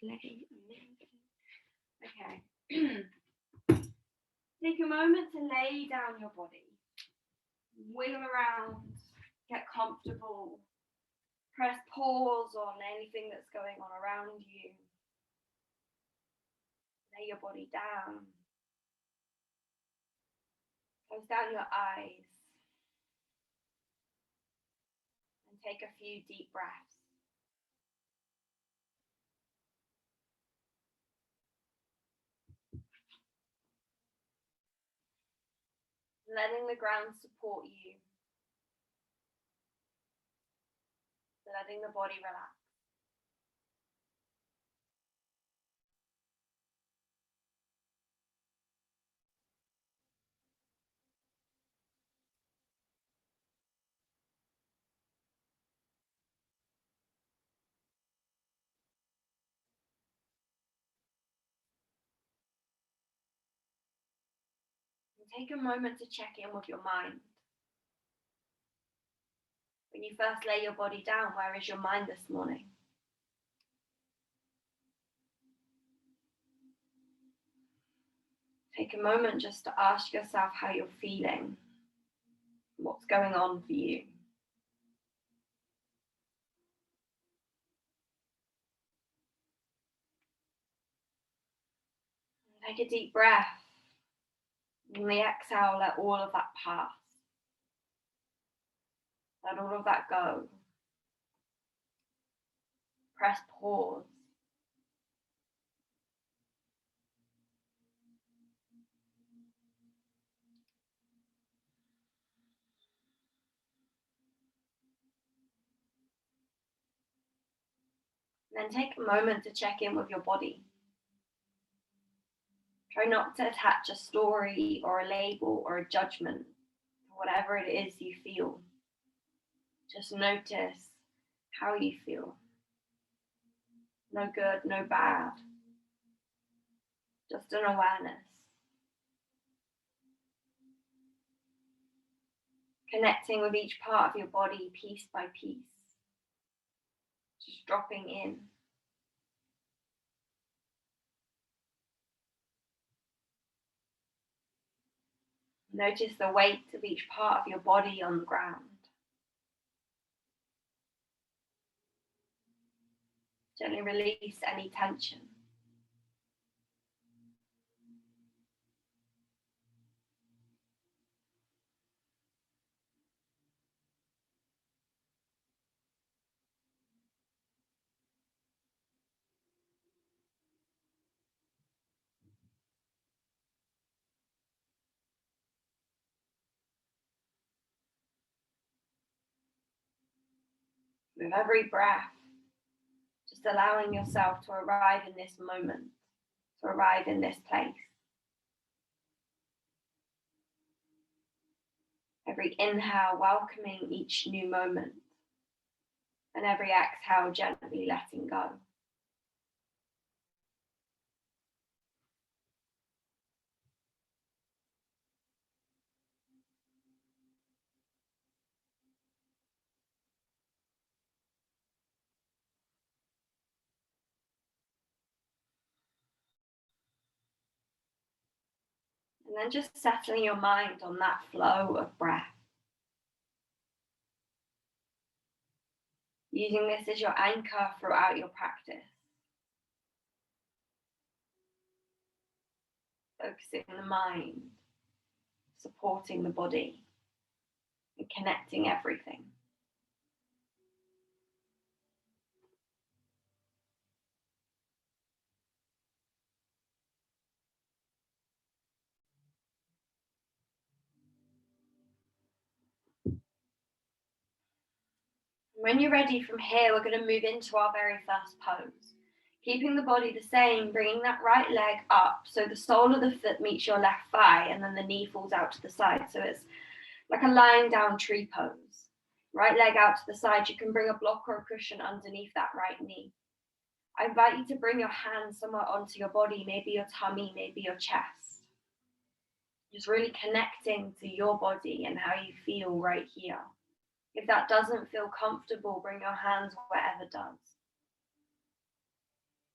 play. Okay. Take a moment to lay down your body. Wiggle around, get comfortable. Press pause on anything that's going on around you. Lay your body down. Close down your eyes. And take a few deep breaths. Letting the ground support you. Letting the body relax. And take a moment to check in with your mind. When you first lay your body down, where is your mind this morning? Take a moment just to ask yourself how you're feeling. What's going on for you? Take a deep breath. And the exhale, let all of that pass. Let all of that go. Press pause. And then take a moment to check in with your body. Try not to attach a story or a label or a judgment to whatever it is you feel. Just notice how you feel. No good, no bad. Just an awareness. Connecting with each part of your body piece by piece. Just dropping in. Notice the weight of each part of your body on the ground. Gently release any tension. With every breath, just allowing yourself to arrive in this moment, to arrive in this place. Every inhale welcoming each new moment, and every exhale gently letting go. And then just settling your mind on that flow of breath. Using this as your anchor throughout your practice. Focusing the mind, supporting the body, and connecting everything. When you're ready from here, we're going to move into our very first pose. Keeping the body the same, bringing that right leg up so the sole of the foot meets your left thigh and then the knee falls out to the side. So it's like a lying down tree pose. Right leg out to the side, you can bring a block or a cushion underneath that right knee. I invite you to bring your hands somewhere onto your body, maybe your tummy, maybe your chest. Just really connecting to your body and how you feel right here. If that doesn't feel comfortable, bring your hands wherever does.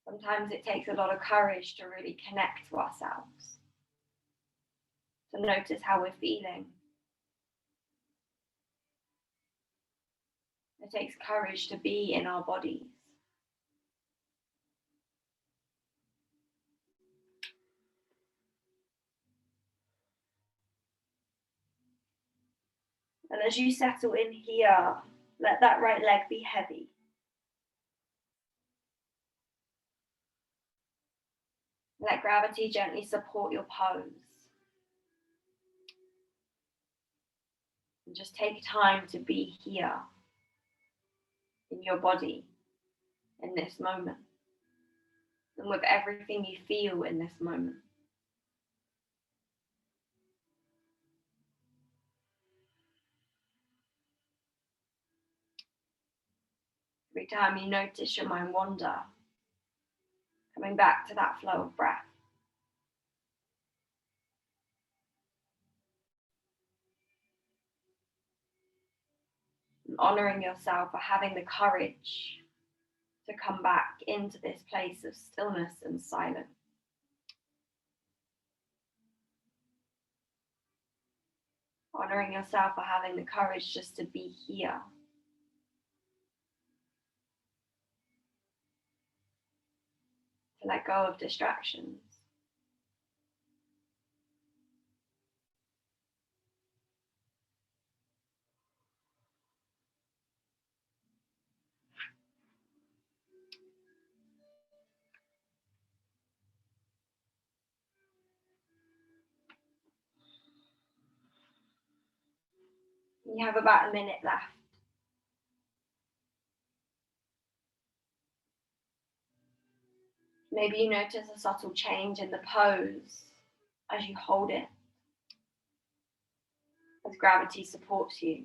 Sometimes it takes a lot of courage to really connect to ourselves, to notice how we're feeling. It takes courage to be in our bodies. And as you settle in here, let that right leg be heavy. Let gravity gently support your pose. And just take time to be here in your body in this moment and with everything you feel in this moment. Every time you notice your mind wander, coming back to that flow of breath. And honoring yourself for having the courage to come back into this place of stillness and silence. Honoring yourself for having the courage just to be here. To let go of distractions. You have about a minute left. Maybe you notice a subtle change in the pose as you hold it, as gravity supports you.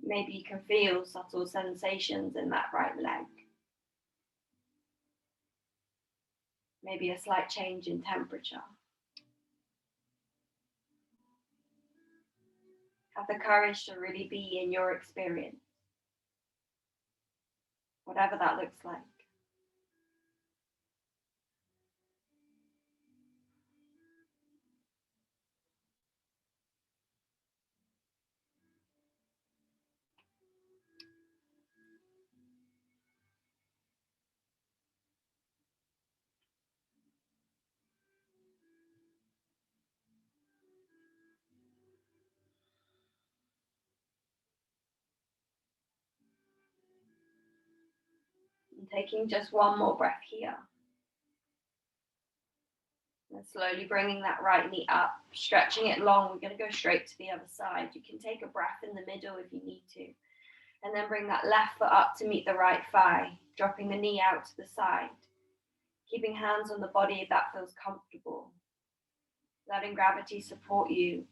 Maybe you can feel subtle sensations in that right leg. Maybe a slight change in temperature. Have the courage to really be in your experience, whatever that looks like. And taking just one more breath here. And slowly bringing that right knee up, stretching it long. We're going to go straight to the other side. You can take a breath in the middle if you need to. And then bring that left foot up to meet the right thigh, dropping the knee out to the side. Keeping hands on the body if that feels comfortable. Letting gravity support you.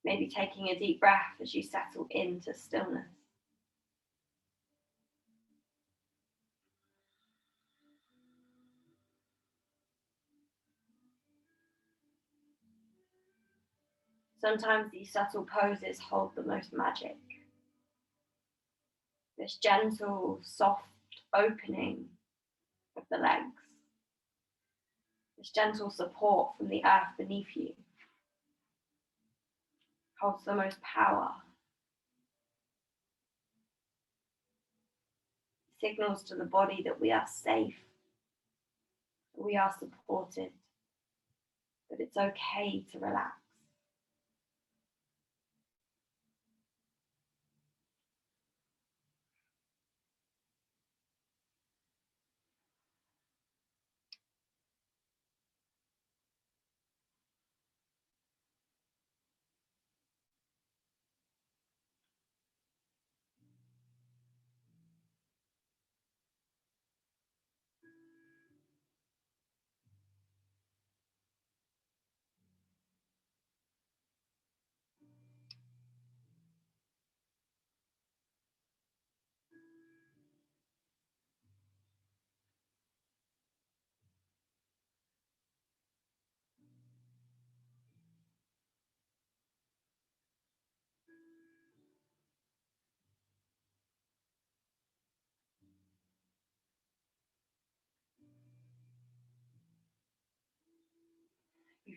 Maybe taking a deep breath as you settle into stillness. Sometimes these subtle poses hold the most magic. This gentle, soft opening of the legs. This gentle support from the earth beneath you holds the most power. It signals to the body that we are safe, that we are supported, that it's okay to relax.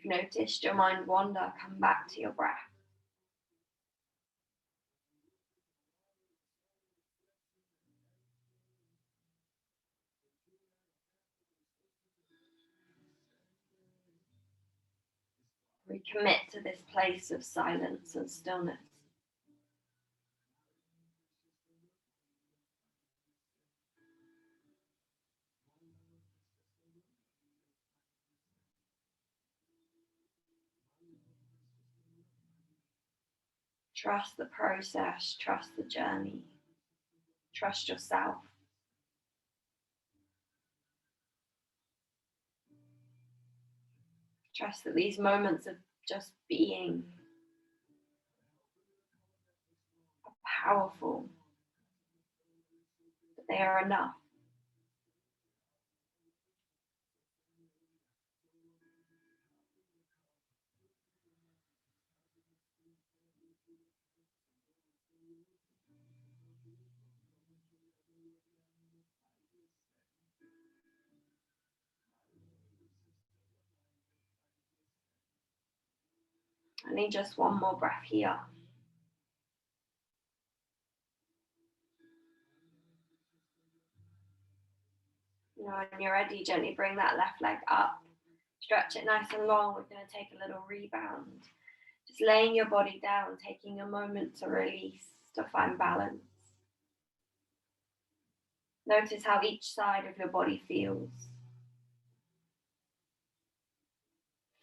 You've noticed your mind wander, come back to your breath. Recommit to this place of silence and stillness. Trust the process, trust the journey, trust yourself. Trust that these moments of just being are powerful, that they are enough. I need just one more breath here. When you're ready, gently bring that left leg up. Stretch it nice and long. We're going to take a little rebound. Just laying your body down, taking a moment to release, to find balance. Notice how each side of your body feels.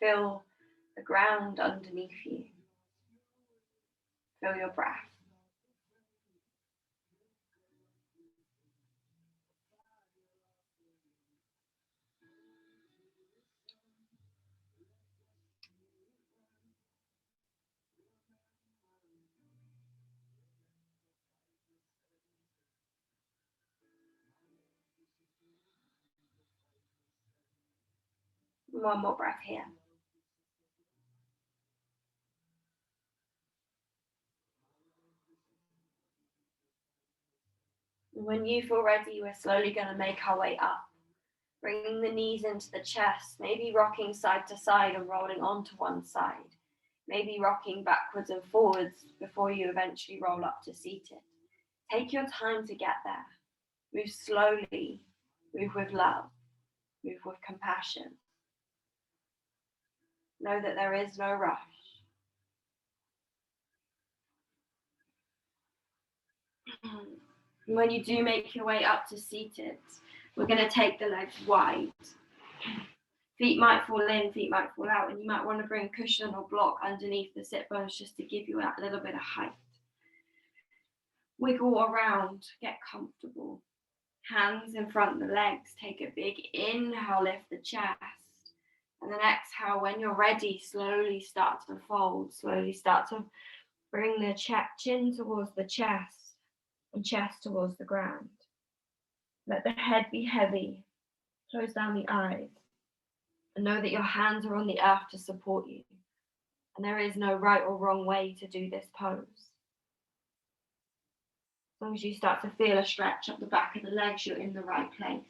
Feel the ground underneath you. Feel your breath. One more breath here. When you feel ready, we're slowly going to make our way up. Bringing the knees into the chest, maybe rocking side to side and rolling onto one side. Maybe rocking backwards and forwards before you eventually roll up to seated. Take your time to get there. Move slowly, move with love, move with compassion. Know that there is no rush. When you do make your way up to seated, we're going to take the legs wide. Feet might fall in, feet might fall out, and you might want to bring a cushion or block underneath the sit bones just to give you that little bit of height. Wiggle around, get comfortable. Hands in front of the legs, take a big inhale, lift the chest. And then exhale, when you're ready, slowly start to fold, slowly start to bring the chin towards the chest and chest towards the ground. Let the head be heavy, close down the eyes, and know that your hands are on the earth to support you. And there is no right or wrong way to do this pose. As long as you start to feel a stretch up the back of the legs, you're in the right place.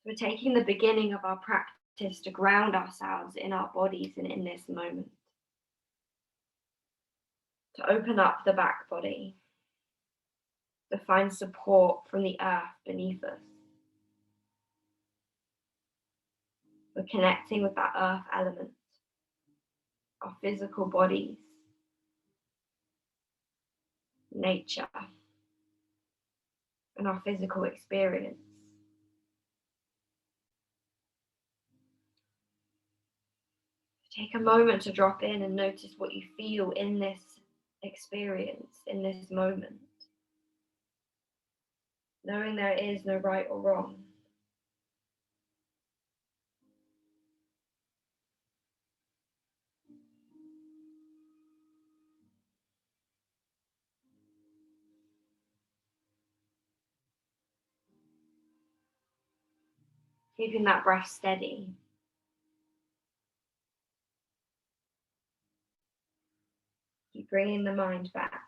We're taking the beginning of our practice to ground ourselves in our bodies and in this moment. To open up the back body, to find support from the earth beneath us. We're connecting with that earth element, our physical bodies, nature, and our physical experience. Take a moment to drop in and notice what you feel in this experience, in this moment. Knowing there is no right or wrong. Keeping that breath steady. Keep bringing the mind back.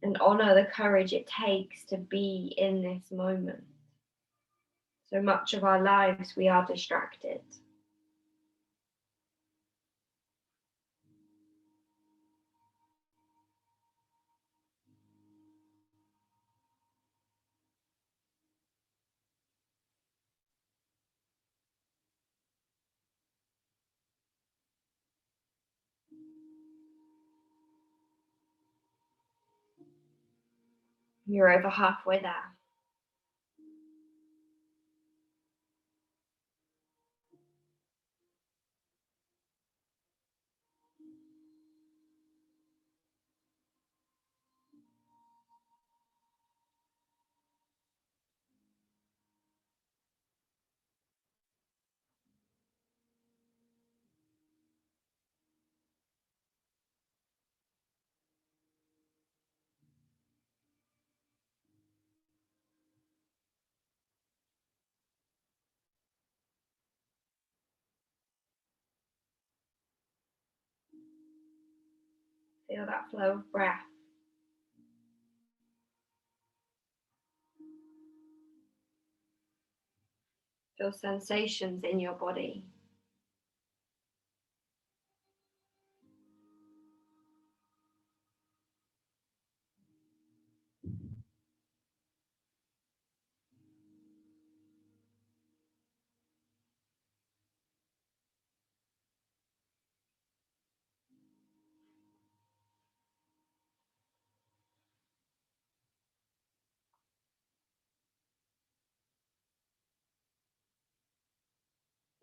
and honor the courage it takes to be in this moment. So much of our lives we are distracted. You're over halfway there. Feel that flow of breath. Feel sensations in your body.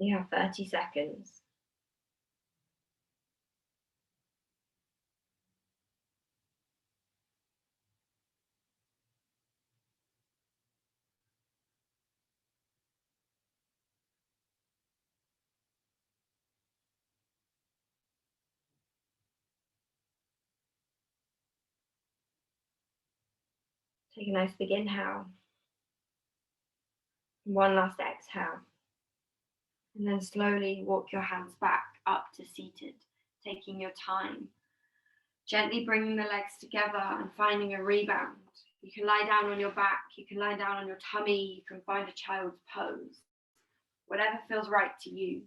You have 30 seconds. Take a nice big inhale. One last exhale. And then slowly walk your hands back up to seated, taking your time. Gently bringing the legs together and finding a rebound. You can lie down on your back, you can lie down on your tummy, you can find a child's pose. Whatever feels right to you.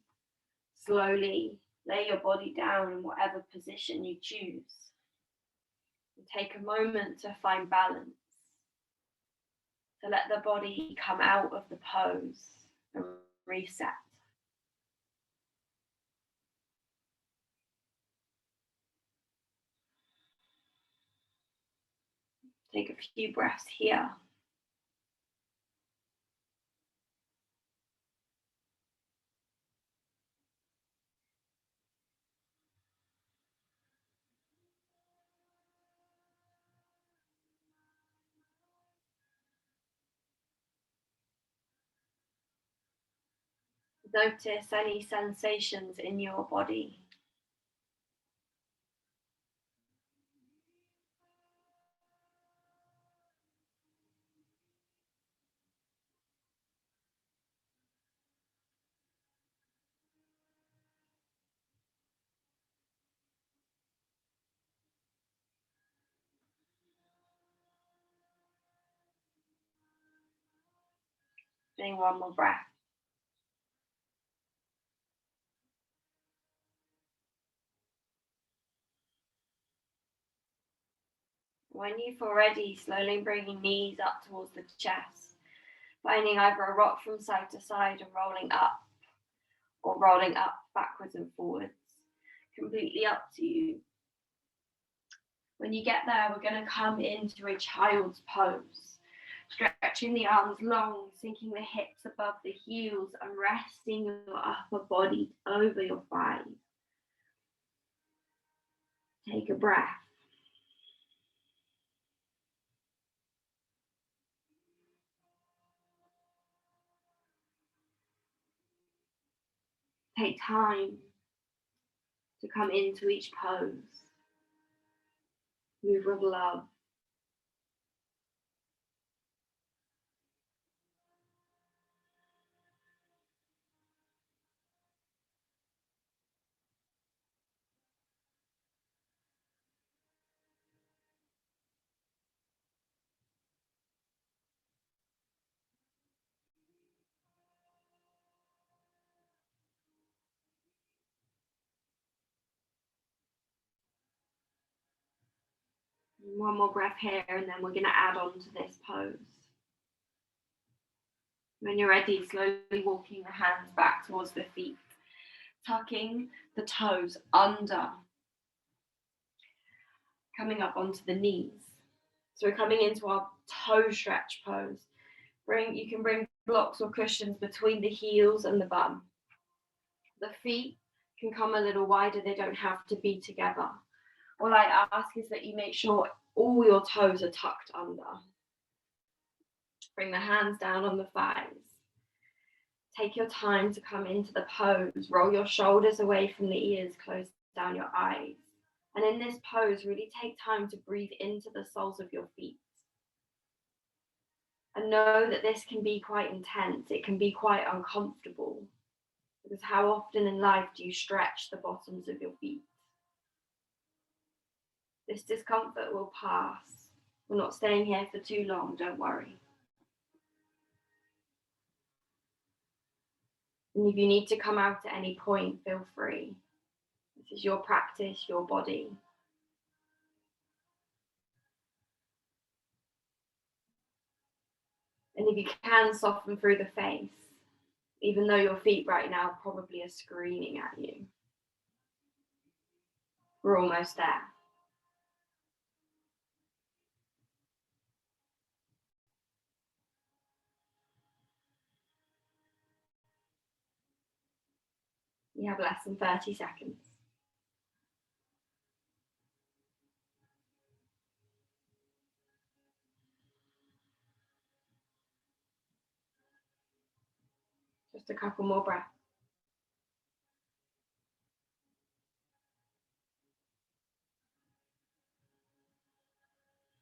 Slowly lay your body down in whatever position you choose. And take a moment to find balance, to let the body come out of the pose and reset. Take a few breaths here. Notice any sensations in your body. Doing one more breath. When you feel ready, slowly bringing knees up towards the chest, finding either a rock from side to side and rolling up, or rolling up backwards and forwards. Completely up to you. When you get there, we're going to come into a child's pose. Stretching the arms long, sinking the hips above the heels and resting your upper body over your thighs. Take a breath. Take time to come into each pose. Move with love. One more breath here, and then we're going to add on to this pose. When you're ready, slowly walking the hands back towards the feet, tucking the toes under, coming up onto the knees. So we're coming into our toe stretch pose. You can bring blocks or cushions between the heels and the bum. The feet can come a little wider, they don't have to be together. All I ask is that you make sure all your toes are tucked under. Bring the hands down on the thighs. Take your time to come into the pose. Roll your shoulders away from the ears, close down your eyes. And in this pose, really take time to breathe into the soles of your feet. And know that this can be quite intense. It can be quite uncomfortable. Because how often in life do you stretch the bottoms of your feet? This discomfort will pass. We're not staying here for too long, don't worry. And if you need to come out at any point, feel free. This is your practice, your body. And if you can, soften through the face, even though your feet right now probably are screaming at you. We're almost there. You have less than 30 seconds. Just a couple more breaths.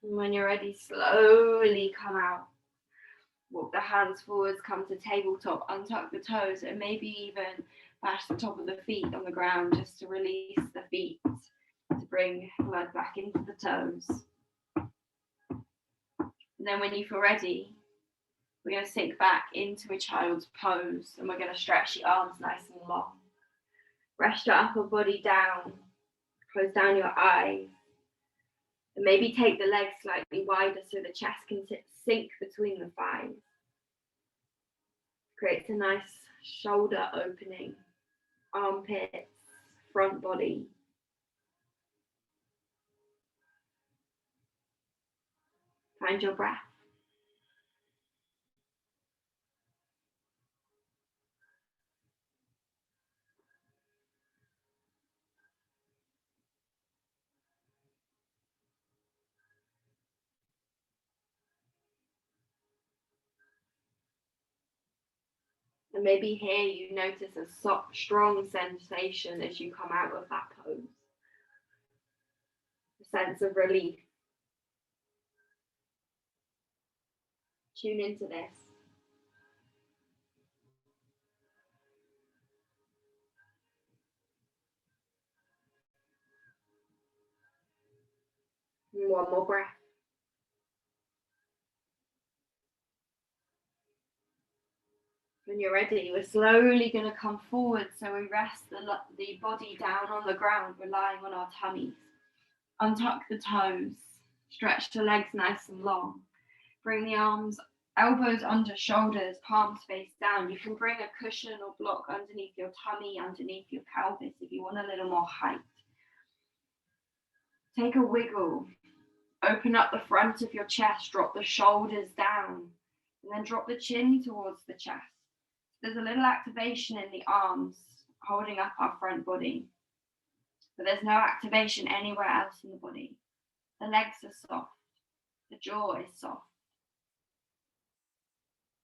And when you're ready, slowly come out. Walk the hands forwards, come to tabletop, untuck the toes, and maybe even bash the top of the feet on the ground just to release the feet, to bring blood back into the toes. And then when you feel ready, we're going to sink back into a child's pose, and we're going to stretch the arms nice and long. Rest your upper body down, close down your eyes, and maybe take the legs slightly wider so the chest can sink between the thighs. Creates a nice shoulder opening, armpits, front body. Find your breath. And maybe here you notice a soft, strong sensation as you come out of that pose. A sense of relief. Tune into this. And one more breath. When you're ready, we're slowly going to come forward, so we rest the body down on the ground, relying on our tummies. Untuck the toes, stretch the legs nice and long. Bring the arms, elbows under shoulders, palms face down. You can bring a cushion or block underneath your tummy, underneath your pelvis if you want a little more height. Take a wiggle. Open up the front of your chest, drop the shoulders down, and then drop the chin towards the chest. There's a little activation in the arms holding up our front body, but there's no activation anywhere else in the body. The legs are soft, the jaw is soft.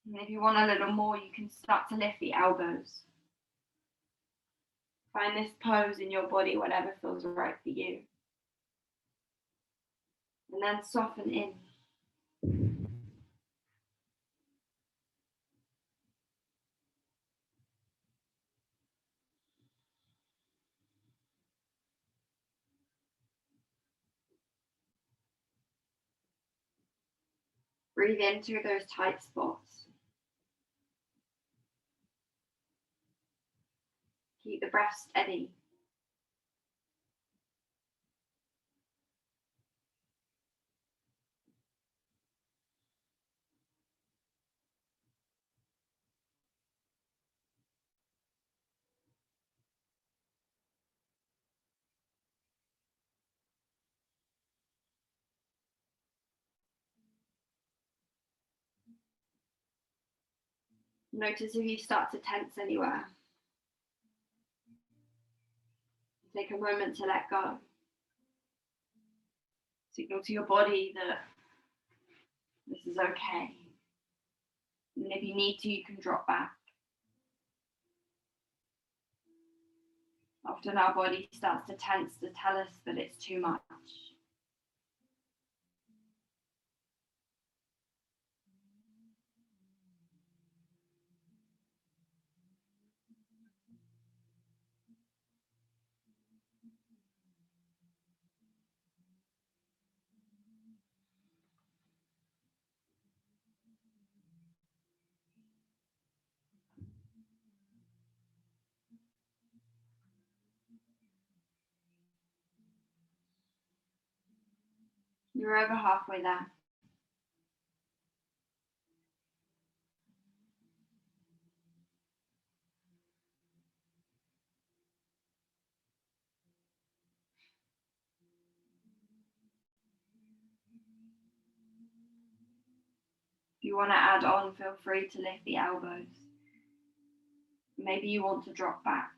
And if you want a little more, you can start to lift the elbows. Find this pose in your body, whatever feels right for you. And then soften in. Breathe into those tight spots. Keep the breath steady. Notice if you start to tense anywhere. Take a moment to let go. Signal to your body that this is okay. And if you need to, you can drop back. Often our body starts to tense to tell us that it's too much. You're over halfway there. If you want to add on, feel free to lift the elbows. Maybe you want to drop back.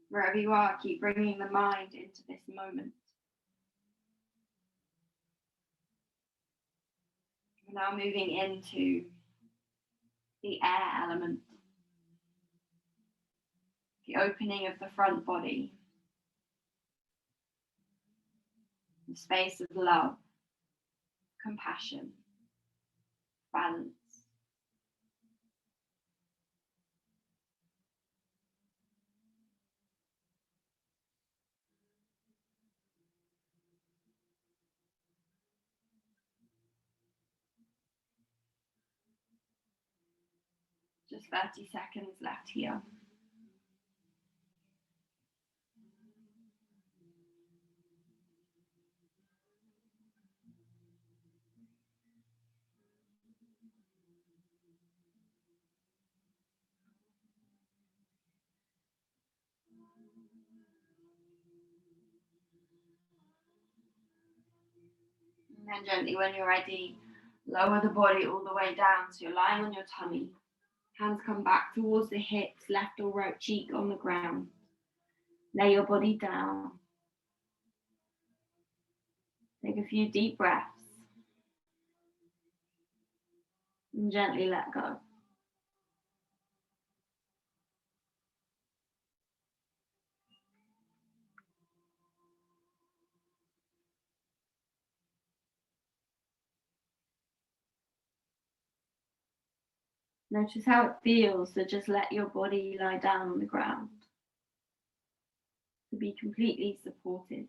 Wherever you are, keep bringing the mind into this moment. We're now moving into the air element, the opening of the front body, the space of love, compassion, balance. Just 30 seconds left here. And then gently, when you're ready, lower the body all the way down. So you're lying on your tummy. Hands come back towards the hips, left or right cheek on the ground. Lay your body down. Take a few deep breaths. And gently let go. Notice how it feels to just let your body lie down on the ground. To be completely supported.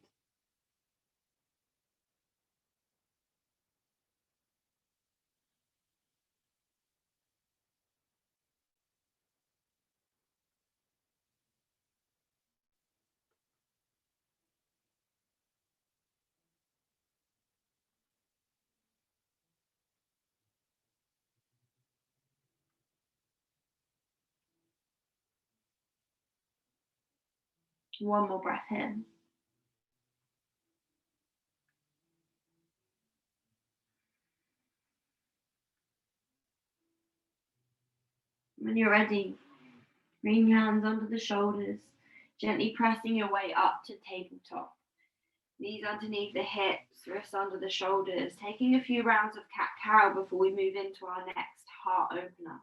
One more breath in. When you're ready, bring your hands under the shoulders, gently pressing your way up to tabletop. Knees underneath the hips, wrists under the shoulders, taking a few rounds of cat-cow before we move into our next heart opener.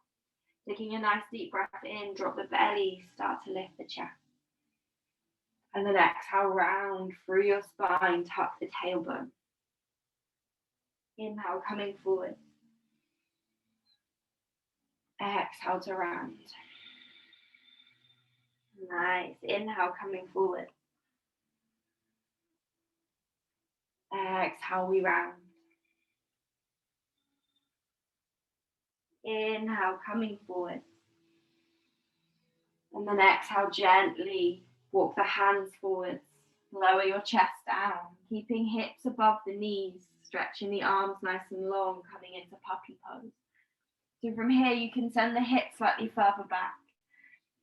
Taking a nice deep breath in, drop the belly, start to lift the chest. And then exhale, round through your spine, tuck the tailbone. Inhale, coming forward. Exhale to round. Nice. Inhale, coming forward. Exhale, we round. Inhale, coming forward. And then exhale, gently walk the hands forwards. Lower your chest down, keeping hips above the knees, stretching the arms nice and long, coming into puppy pose. So from here, you can send the hips slightly further back.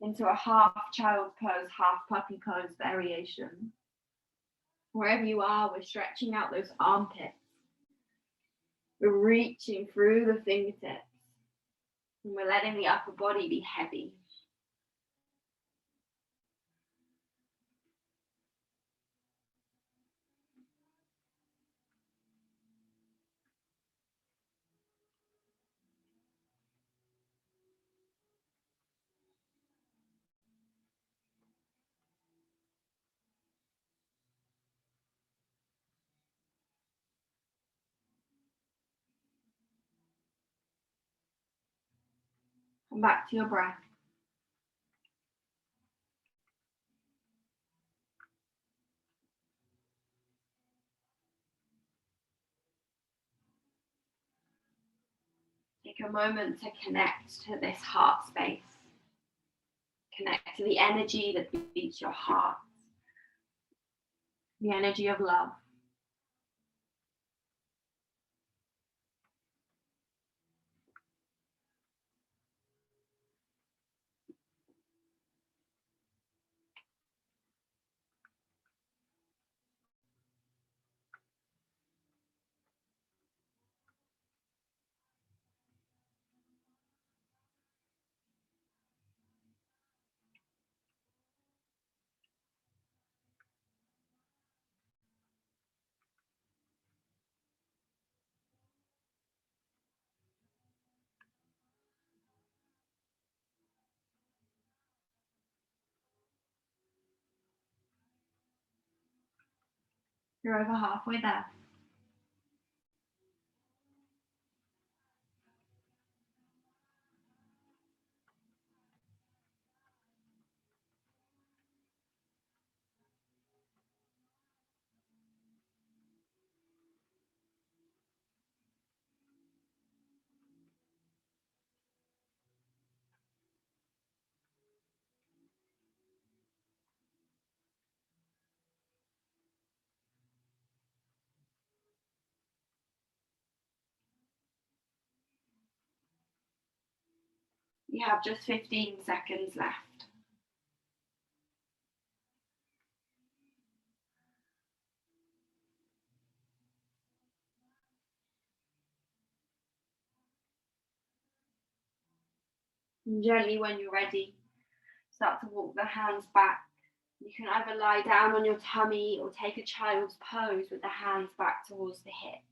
into a half child's pose, half puppy pose variation. Wherever you are, we're stretching out those armpits. We're reaching through the fingertips. And we're letting the upper body be heavy. Come back to your breath. Take a moment to connect to this heart space. Connect to the energy that beats your heart. The energy of love. You're over halfway there. You have just 15 seconds left. And gently, when you're ready, start to walk the hands back. You can either lie down on your tummy or take a child's pose with the hands back towards the hips.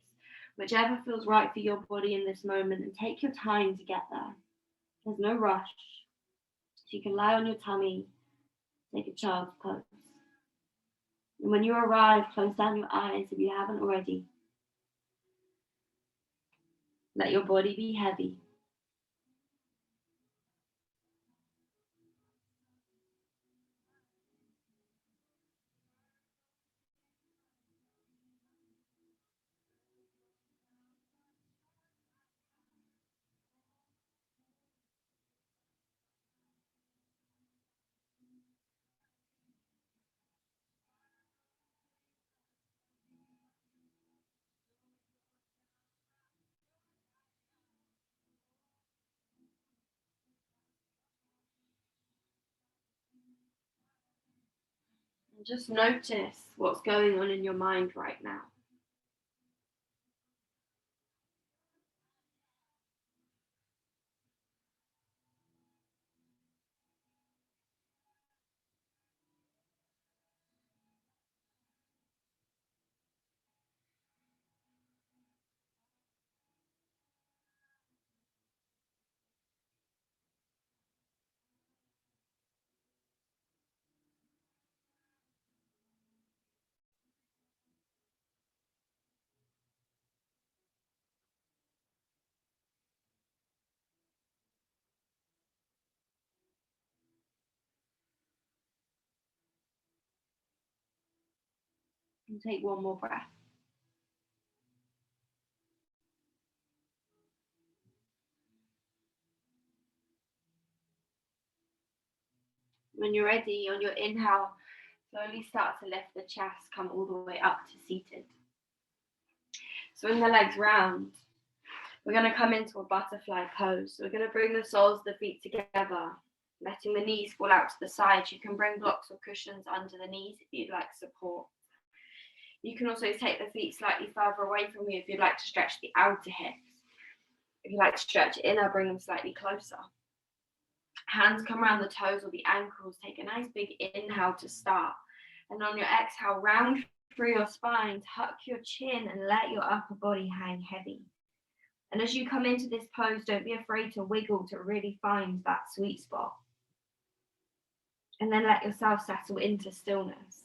Whichever feels right for your body in this moment, and take your time to get there. There's no rush. So you can lie on your tummy, take a child's pose. And when you arrive, close down your eyes if you haven't already. Let your body be heavy. And just notice what's going on in your mind right now. And take one more breath. When you're ready, on your inhale, slowly start to lift the chest, come all the way up to seated. Swing the legs round. We're going to come into a butterfly pose. So we're going to bring the soles of the feet together. letting the knees fall out to the side. You can bring blocks or cushions under the knees if you'd like support. You can also take the feet slightly further away from you if you'd like to stretch the outer hips. If you'd like to stretch inner, bring them slightly closer. Hands come around the toes or the ankles. Take a nice big inhale to start. And on your exhale, round through your spine, tuck your chin and let your upper body hang heavy. And as you come into this pose, don't be afraid to wiggle to really find that sweet spot. And then let yourself settle into stillness.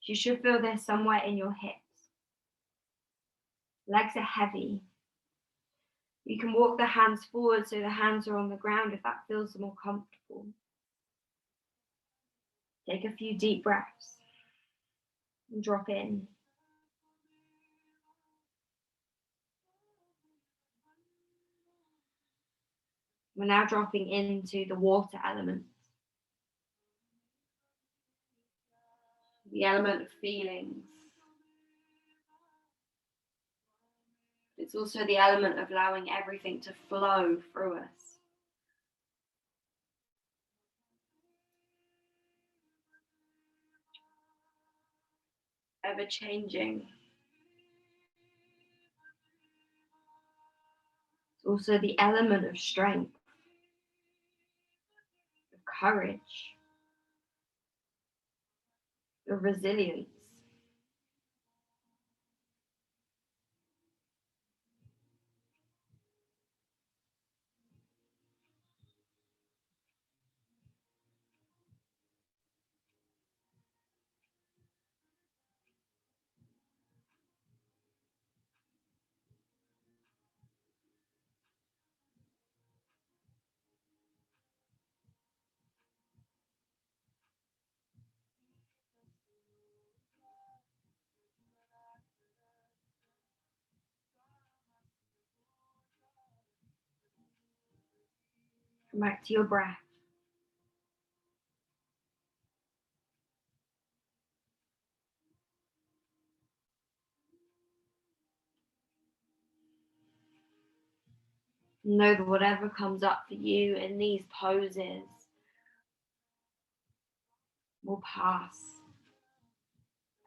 You should feel this somewhere in your hips. Legs are heavy. You can walk the hands forward so the hands are on the ground if that feels more comfortable. Take a few deep breaths and drop in. We're now dropping into the water element. The element of feelings. It's also the element of allowing everything to flow through us. Ever changing. It's also the element of strength, of courage, of resilience. Come back to your breath. Know that whatever comes up for you in these poses will pass.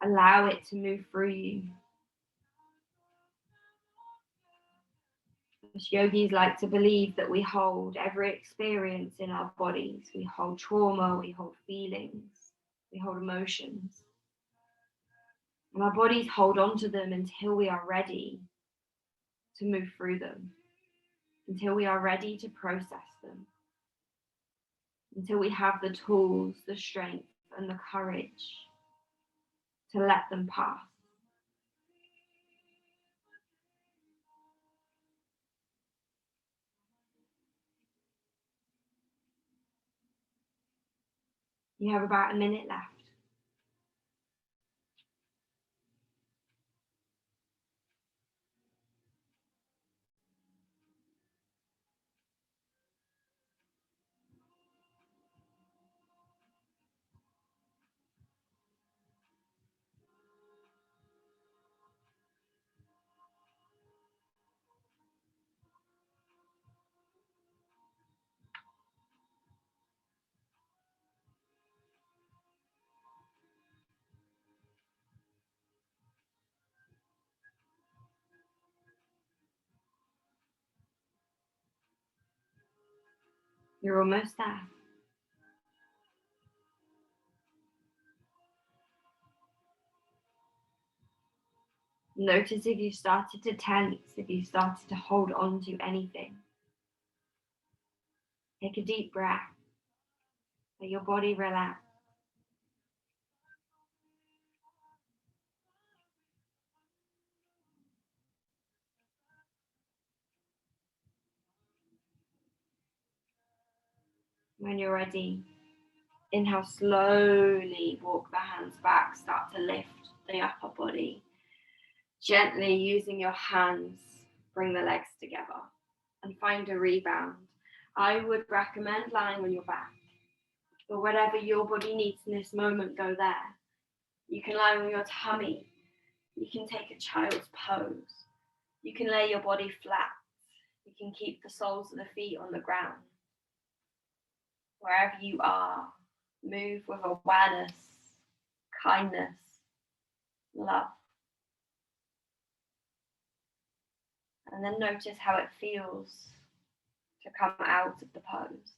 Allow it to move through you. As yogis like to believe that we hold every experience in our bodies. We hold trauma, we hold feelings, we hold emotions. And our bodies hold on to them until we are ready to move through them, until we are ready to process them, until we have the tools, the strength, and the courage to let them pass. You have about a minute left. You're almost there. Notice if you started to tense, if you started to hold on to anything. Take a deep breath. Let your body relax. When you're ready, inhale slowly, walk the hands back, start to lift the upper body. Gently using your hands, bring the legs together and find a rebound. I would recommend lying on your back, but whatever your body needs in this moment, go there. You can lie on your tummy. You can take a child's pose. You can lay your body flat. You can keep the soles of the feet on the ground. Wherever you are, move with awareness, kindness, love. And then notice how it feels to come out of the pose.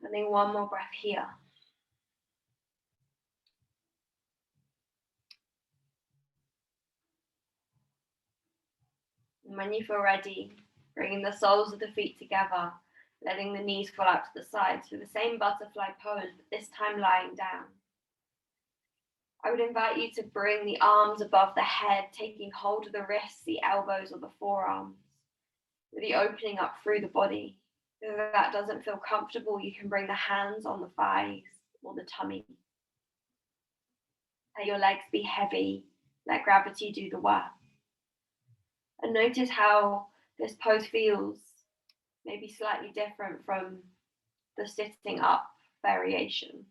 And then one more breath here. And when you feel ready, bringing the soles of the feet together, letting the knees fall out to the sides for the same butterfly pose, but this time lying down. I would invite you to bring the arms above the head, taking hold of the wrists, the elbows, or the forearms, with the opening up through the body. If that doesn't feel comfortable, you can bring the hands on the thighs or the tummy. Let your legs be heavy, let gravity do the work. And notice how this pose feels, maybe slightly different from the sitting up variation.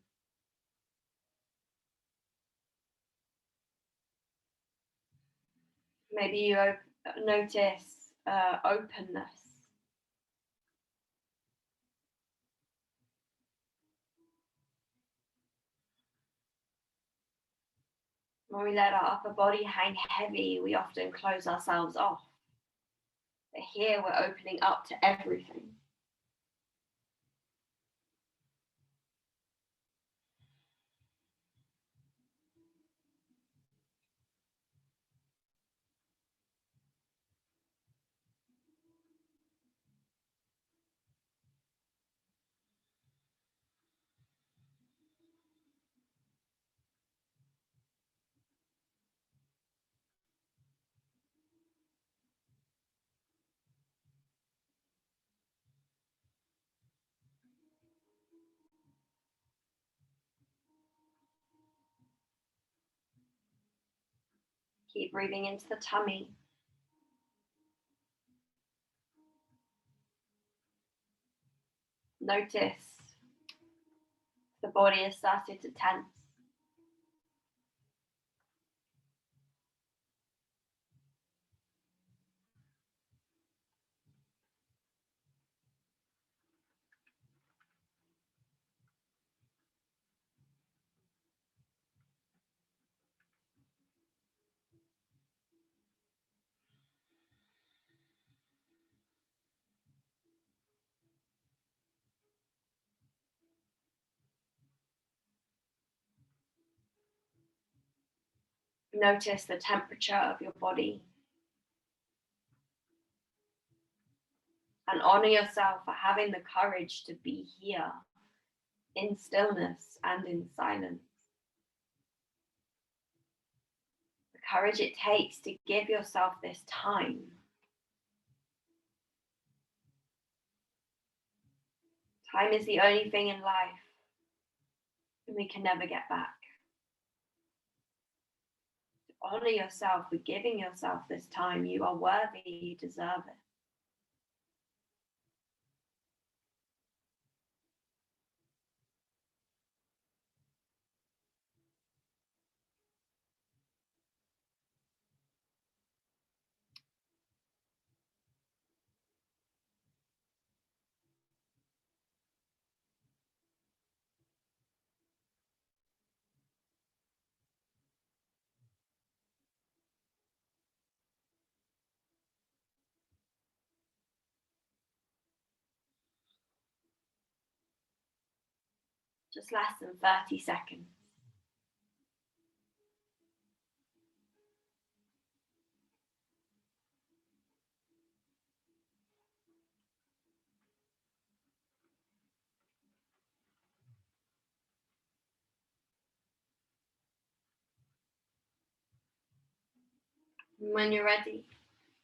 Maybe you notice openness. When we let our upper body hang heavy, we often close ourselves off. But here we're opening up to everything. Keep breathing into the tummy. Notice the body has started to tense. Notice the temperature of your body. And honor yourself for having the courage to be here in stillness and in silence. The courage it takes to give yourself this time. Time is the only thing in life that we can never get back. Honor yourself for giving yourself this time. You are worthy, you deserve it. Just less than 30 seconds. And when you're ready,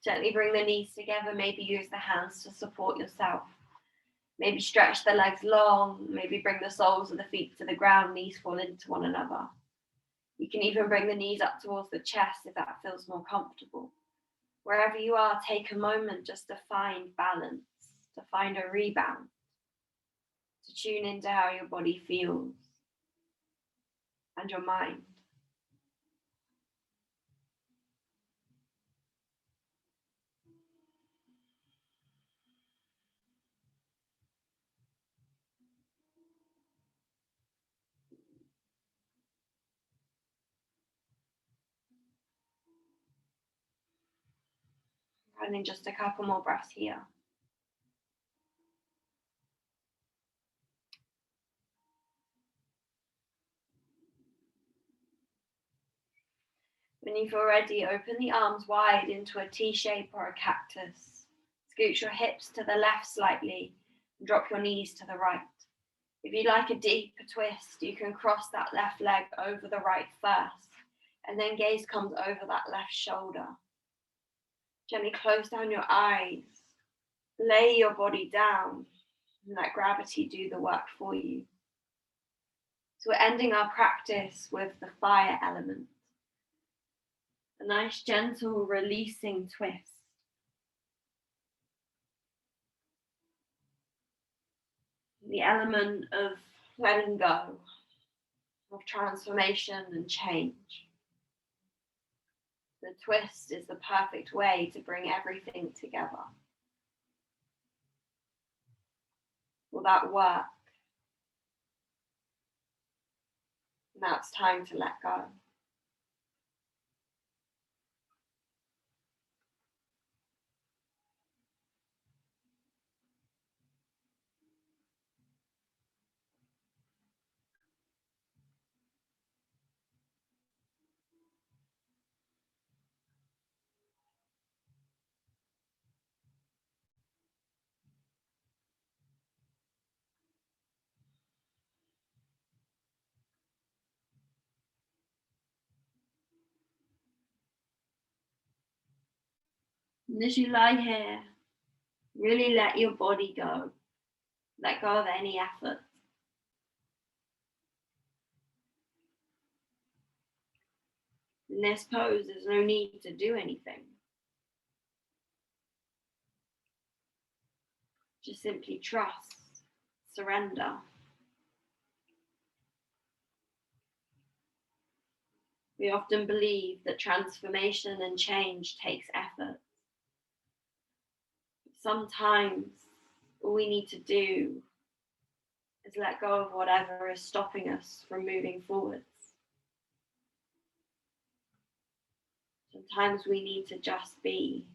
gently bring the knees together. Maybe use the hands to support yourself. Maybe stretch the legs long. Maybe bring the soles of the feet to the ground. Knees fall into one another. You can even bring the knees up towards the chest if that feels more comfortable. Wherever you are, take a moment just to find balance, to find a rebound, to tune into how your body feels and your mind. And then just a couple more breaths here. When you feel ready, open the arms wide into a T shape or a cactus. Scoot your hips to the left slightly and drop your knees to the right. If you like a deeper twist, you can cross that left leg over the right first, and then gaze comes over that left shoulder. Gently close down your eyes, lay your body down, and let gravity do the work for you. So we're ending our practice with the fire element. A nice gentle releasing twist. The element of letting go, of transformation and change. The twist is the perfect way to bring everything together. Will that work? Now it's time to let go. And as you lie here, really let your body go. Let go of any effort. In this pose, there's no need to do anything. Just simply trust, surrender. We often believe that transformation and change takes effort. Sometimes all we need to do is let go of whatever is stopping us from moving forwards. Sometimes we need to just be.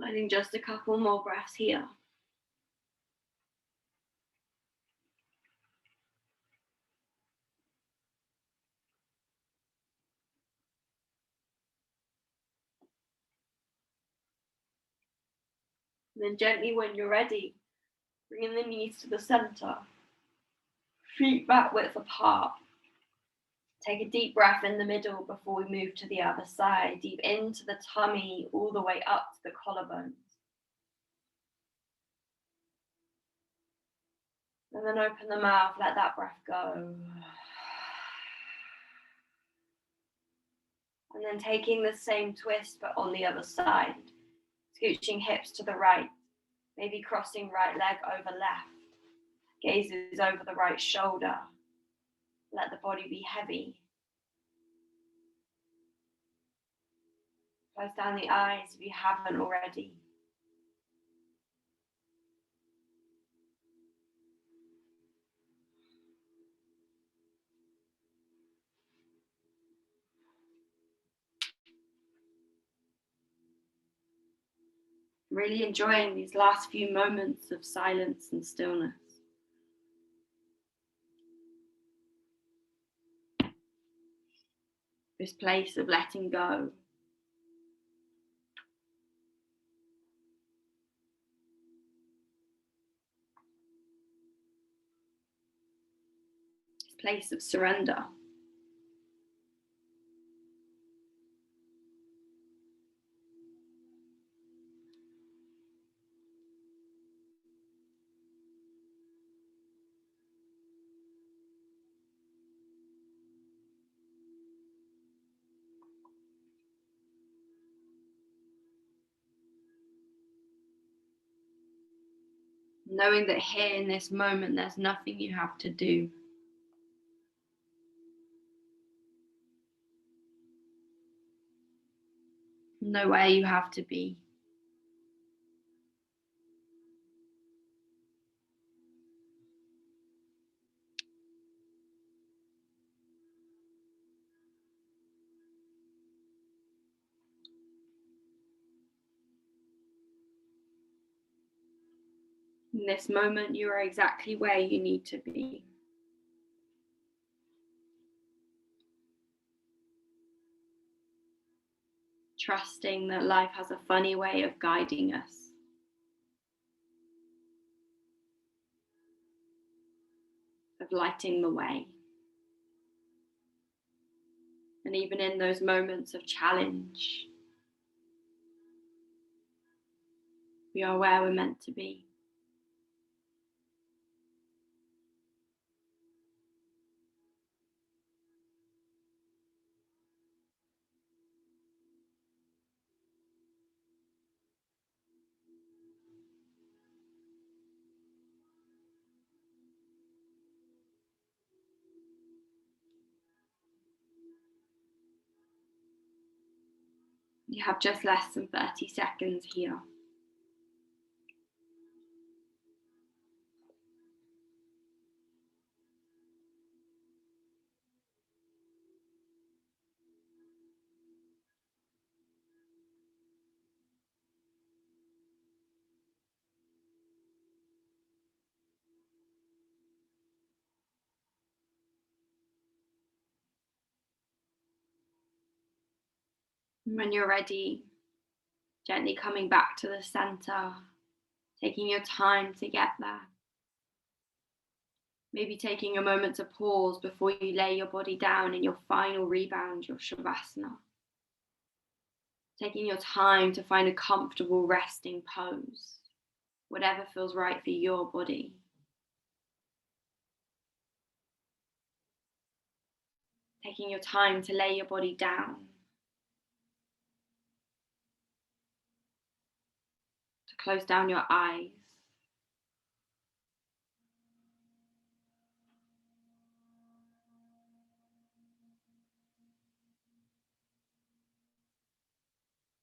I think just a couple more breaths here. And then gently, when you're ready, bringing the knees to the center, feet back width apart. Take a deep breath in the middle before we move to the other side, deep into the tummy, all the way up to the collarbones. And then open the mouth, let that breath go. And then taking the same twist, but on the other side, scooching hips to the right, maybe crossing right leg over left. Gazes over the right shoulder. Let the body be heavy. Close down the eyes if you haven't already. Really enjoying these last few moments of silence and stillness. This place of letting go. This place of surrender. Knowing that here in this moment, there's nothing you have to do. Nowhere you have to be. In this moment, you are exactly where you need to be. Trusting that life has a funny way of guiding us. Of lighting the way. And even in those moments of challenge, we are where we're meant to be. You have just less than 30 seconds here. And when you're ready, gently coming back to the center, taking your time to get there. Maybe taking a moment to pause before you lay your body down in your final rebound, your Shavasana. Taking your time to find a comfortable resting pose, whatever feels right for your body. Taking your time to lay your body down, to close down your eyes.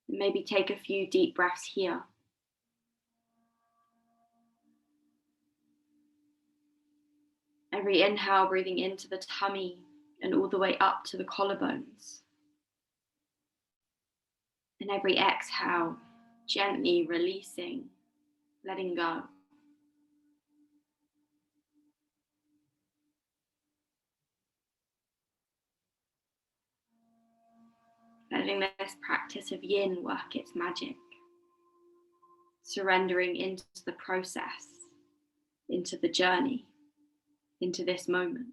Maybe take a few deep breaths here. Every inhale, breathing into the tummy and all the way up to the collarbones. And every exhale, gently releasing, letting go. Letting this practice of YIN work its magic. Surrendering into the process, into the journey, into this moment.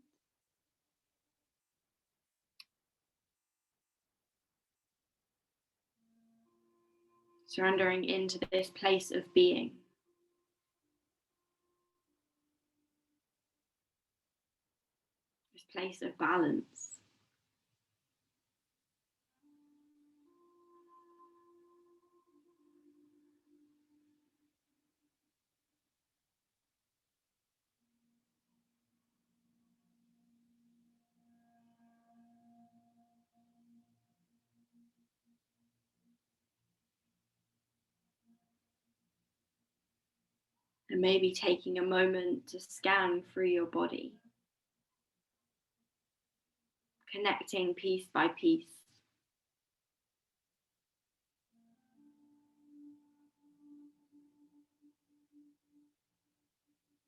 Surrendering into this place of being. This place of balance. And maybe taking a moment to scan through your body, connecting piece by piece.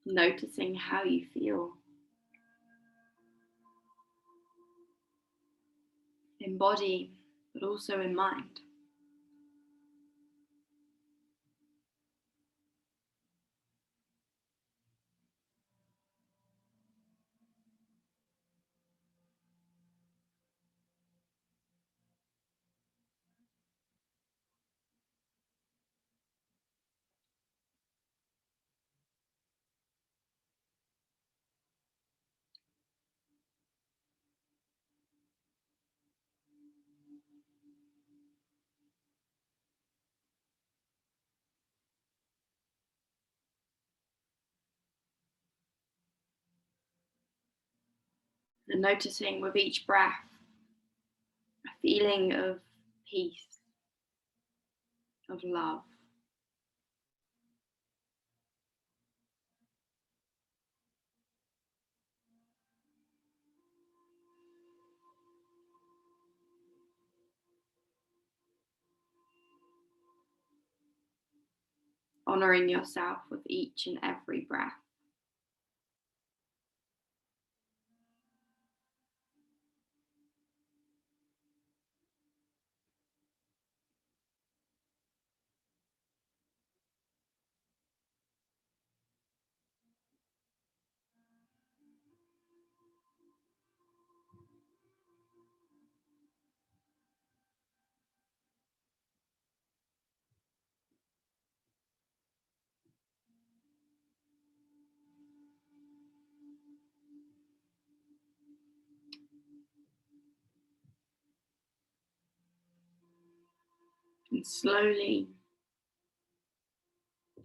Noticing how you feel in body, but also in mind. And noticing with each breath a feeling of peace, of love. Honoring yourself with each and every breath. And slowly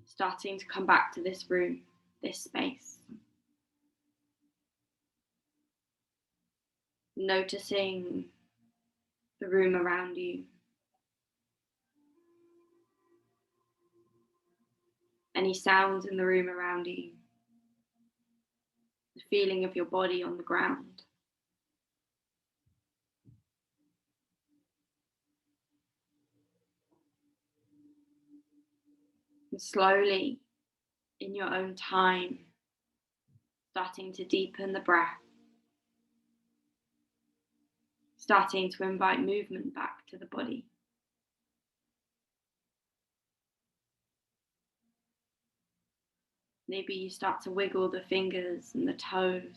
starting to come back to this room, this space. Noticing the room around you. Any sounds in the room around you. The feeling of your body on the ground. And slowly, in your own time, starting to deepen the breath. Starting to invite movement back to the body. Maybe you start to wiggle the fingers and the toes.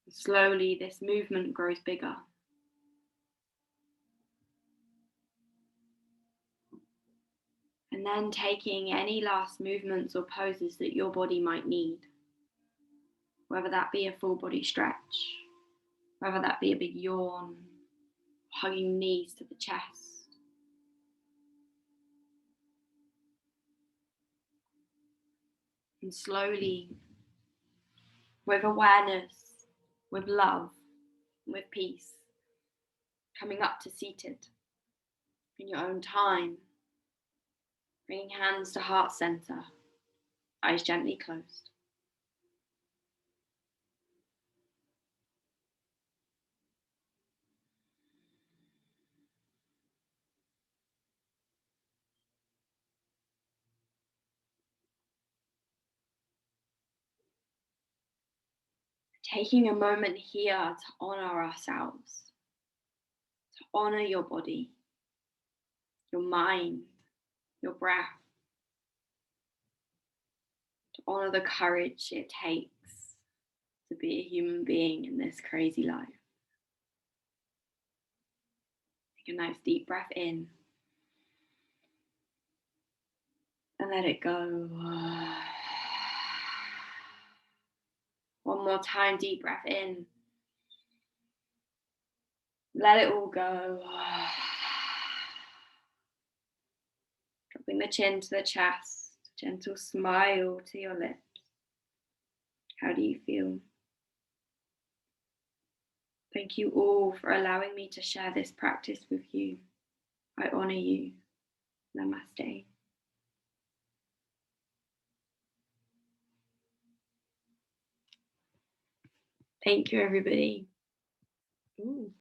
And slowly, this movement grows bigger. And then taking any last movements or poses that your body might need. Whether that be a full body stretch, whether that be a big yawn, hugging knees to the chest. And slowly, with awareness, with love, with peace, coming up to seated in your own time, bringing hands to heart center, eyes gently closed. Taking a moment here to honor ourselves, to honor your body, your mind, your breath, to honor the courage it takes to be a human being in this crazy life. Take a nice deep breath in and let it go. One more time, deep breath in. Let it all go. Dropping the chin to the chest, gentle smile to your lips. How do you feel? Thank you all for allowing me to share this practice with you. I honor you. Namaste. Thank you, everybody. Ooh.